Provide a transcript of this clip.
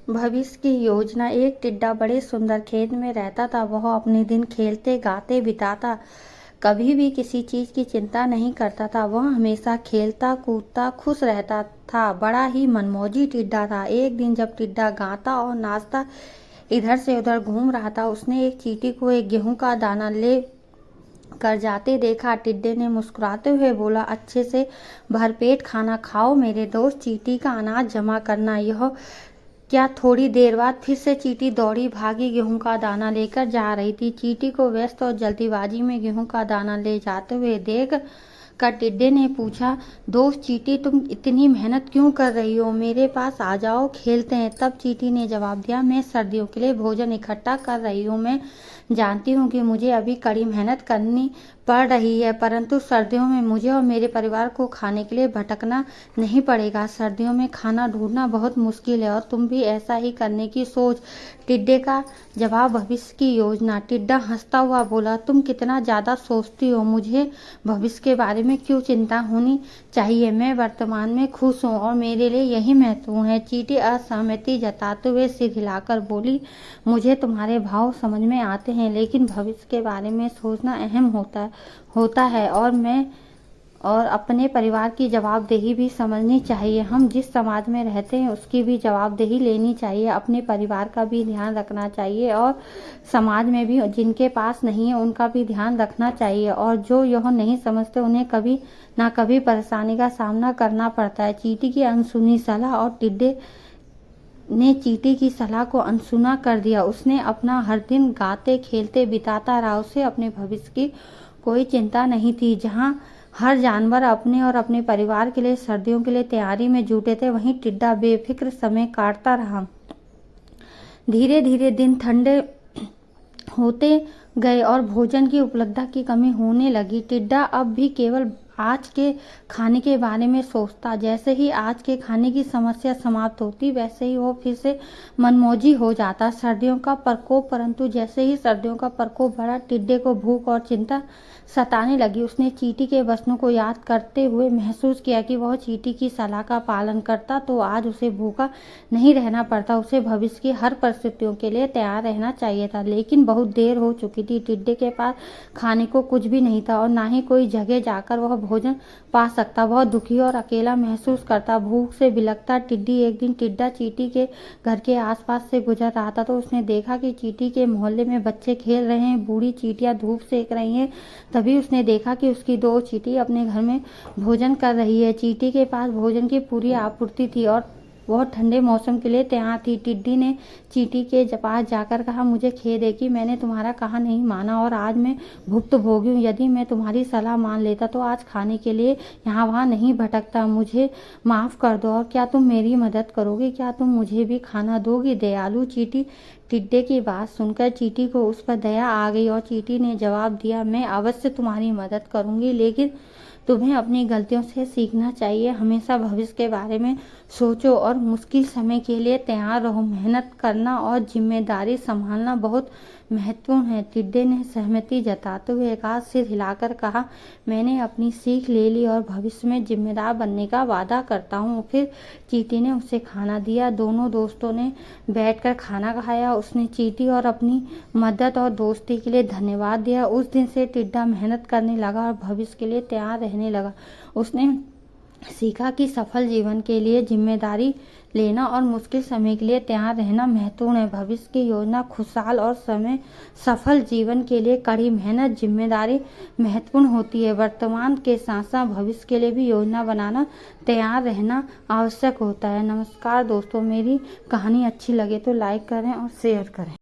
भविष्य की योजना। एक टिड्डा बड़े सुंदर खेत में रहता था। वह अपने दिन खेलते गाते बिताता, कभी भी किसी चीज की चिंता नहीं करता था। वह हमेशा खेलता कूदता खुश रहता था। बड़ा ही मनमौजी टिड्डा था। एक दिन जब टिड्डा गाता और नाचता इधर से उधर घूम रहा था, उसने एक चींटी को एक गेहूं का दाना ले कर जाते देखा। टिड्डे ने मुस्कुराते हुए बोला, अच्छे से भरपेट खाना खाओ मेरे दोस्त, चींटी का अनाज जमा करना। यह क्या थोड़ी देर बाद फिर से चींटी दौड़ी भागी गेहूं का दाना लेकर जा रही थी। चींटी को व्यस्त और जल्दीबाजी में गेहूं का दाना ले जाते हुए देख कर टिड्डे ने पूछा, दोस्त चींटी तुम इतनी मेहनत क्यों कर रही हो, मेरे पास आ जाओ खेलते हैं। तब चींटी ने जवाब दिया, मैं सर्दियों के लिए भोजन इकट्ठा कर रही हूँ। मैं जानती हूँ कि मुझे अभी कड़ी मेहनत करनी पड़ रही है, परंतु सर्दियों में मुझे और मेरे परिवार को खाने के लिए भटकना नहीं पड़ेगा। सर्दियों में खाना ढूंढना बहुत मुश्किल है और तुम भी ऐसा ही करने की सोच। टिड्डे का जवाब, भविष्य की योजना। टिड्डा हंसता हुआ बोला, तुम कितना ज़्यादा सोचती हो, मुझे भविष्य के बारे में क्यों चिंता होनी चाहिए। मैं वर्तमान में खुश हूँ और मेरे लिए यही महत्वपूर्ण है। चींटी असहमति जताते हुए सिर हिलाकर बोली, मुझे तुम्हारे भाव समझ में आते हैं, लेकिन भविष्य के बारे में सोचना अहम होता है और अपने परिवार की जवाबदेही भी समझनी चाहिए। हम जिस समाज में रहते हैं उसकी भी जवाबदेही लेनी चाहिए। अपने परिवार का भी ध्यान रखना चाहिए और समाज में भी जिनके पास नहीं है उनका भी ध्यान रखना चाहिए, और जो यह नहीं समझते उन्हें कभी ना कभी परेशानी का सामना करना पड़ता है। चींटी की अनसुनी सलाह, और टिड्डे ने चींटी की सलाह को अनसुना कर दिया। उसने अपना हर दिन गाते खेलते बिताता रहा। उसे अपने भविष्य की कोई चिंता नहीं थी। जहाँ हर जानवर अपने और अपने परिवार के लिए सर्दियों के लिए तैयारी में जुटे थे, वहीं टिड्डा बेफिक्र समय काटता रहा। धीरे धीरे दिन ठंडे होते गए और भोजन की उपलब्धता की कमी होने लगी। टिड्डा अब भी केवल आज के खाने के बारे में सोचता। जैसे ही आज के खाने की समस्या समाप्त होती, वैसे ही वो फिर से मनमौजी हो जाता। सर्दियों का प्रकोप परंतु जैसे ही सर्दियों का प्रकोप बढ़ा, टिड्डे को भूख और चिंता सताने लगी। उसने चींटी के वचनों को याद करते हुए महसूस किया कि वह चींटी की सलाह का पालन करता तो आज उसे भूखा नहीं रहना पड़ता। उसे भविष्य की हर परिस्थितियों के लिए तैयार रहना चाहिए था। लेकिन बहुत देर हो चुकी थी। टिड्डे के पास खाने को कुछ भी नहीं था और ना ही कोई जगह जाकर वह भोजन पा सकता। वह दुखी और अकेला महसूस करता, भूख से बिलखता। टिड्डी एक दिन टिड्डा चींटी के घर के आसपास से गुजर रहा था तो उसने देखा कि चींटी के मोहल्ले में बच्चे खेल रहे हैं, बूढ़ी चींटियां धूप सेक रही हैं। तभी उसने देखा कि उसकी दो चींटी अपने घर में भोजन कर रही है। चींटी के पास भोजन की पूरी आपूर्ति थी और वह ठंडे मौसम के लिए तैयार थी। टिड्डी ने चींटी के पास जाकर कहा, मुझे खेद है कि मैंने तुम्हारा कहा नहीं माना और आज मैं भुक्तभोगी हूँ। यदि मैं तुम्हारी सलाह मान लेता तो आज खाने के लिए यहाँ वहाँ नहीं भटकता। मुझे माफ़ कर दो। और क्या तुम मेरी मदद करोगे? क्या तुम मुझे भी खाना दोगी? दयालु चींटी। टिड्डे की बात सुनकर चींटी को उस पर दया आ गई और चींटी ने जवाब दिया, मैं अवश्य तुम्हारी मदद करूँगी, लेकिन तुम्हें अपनी गलतियों से सीखना चाहिए। हमेशा भविष्य के बारे में सोचो और मुश्किल समय के लिए तैयार रहो। मेहनत करना और जिम्मेदारी संभालना बहुत महत्वपूर्ण है। टिड्डे ने सहमति जताते हुए एक हाथ सिर हिलाकर कहा, मैंने अपनी सीख ले ली और भविष्य में जिम्मेदार बनने का वादा करता हूँ। फिर चींटी ने उसे खाना दिया। दोनों दोस्तों ने बैठकर खाना खाया। उसने चींटी और अपनी मदद और दोस्ती के लिए धन्यवाद दिया। उस दिन से टिड्डा मेहनत करने लगा और भविष्य के लिए तैयार रहने लगा। उसने सीखा कि सफल जीवन के लिए जिम्मेदारी लेना और मुश्किल समय के लिए तैयार रहना महत्वपूर्ण है। भविष्य की योजना खुशहाल और समय सफल जीवन के लिए कड़ी मेहनत जिम्मेदारी महत्वपूर्ण होती है। वर्तमान के साथ साथ भविष्य के लिए भी योजना बनाना, तैयार रहना आवश्यक होता है। नमस्कार दोस्तों, मेरी कहानी अच्छी लगे तो लाइक करें और शेयर करें।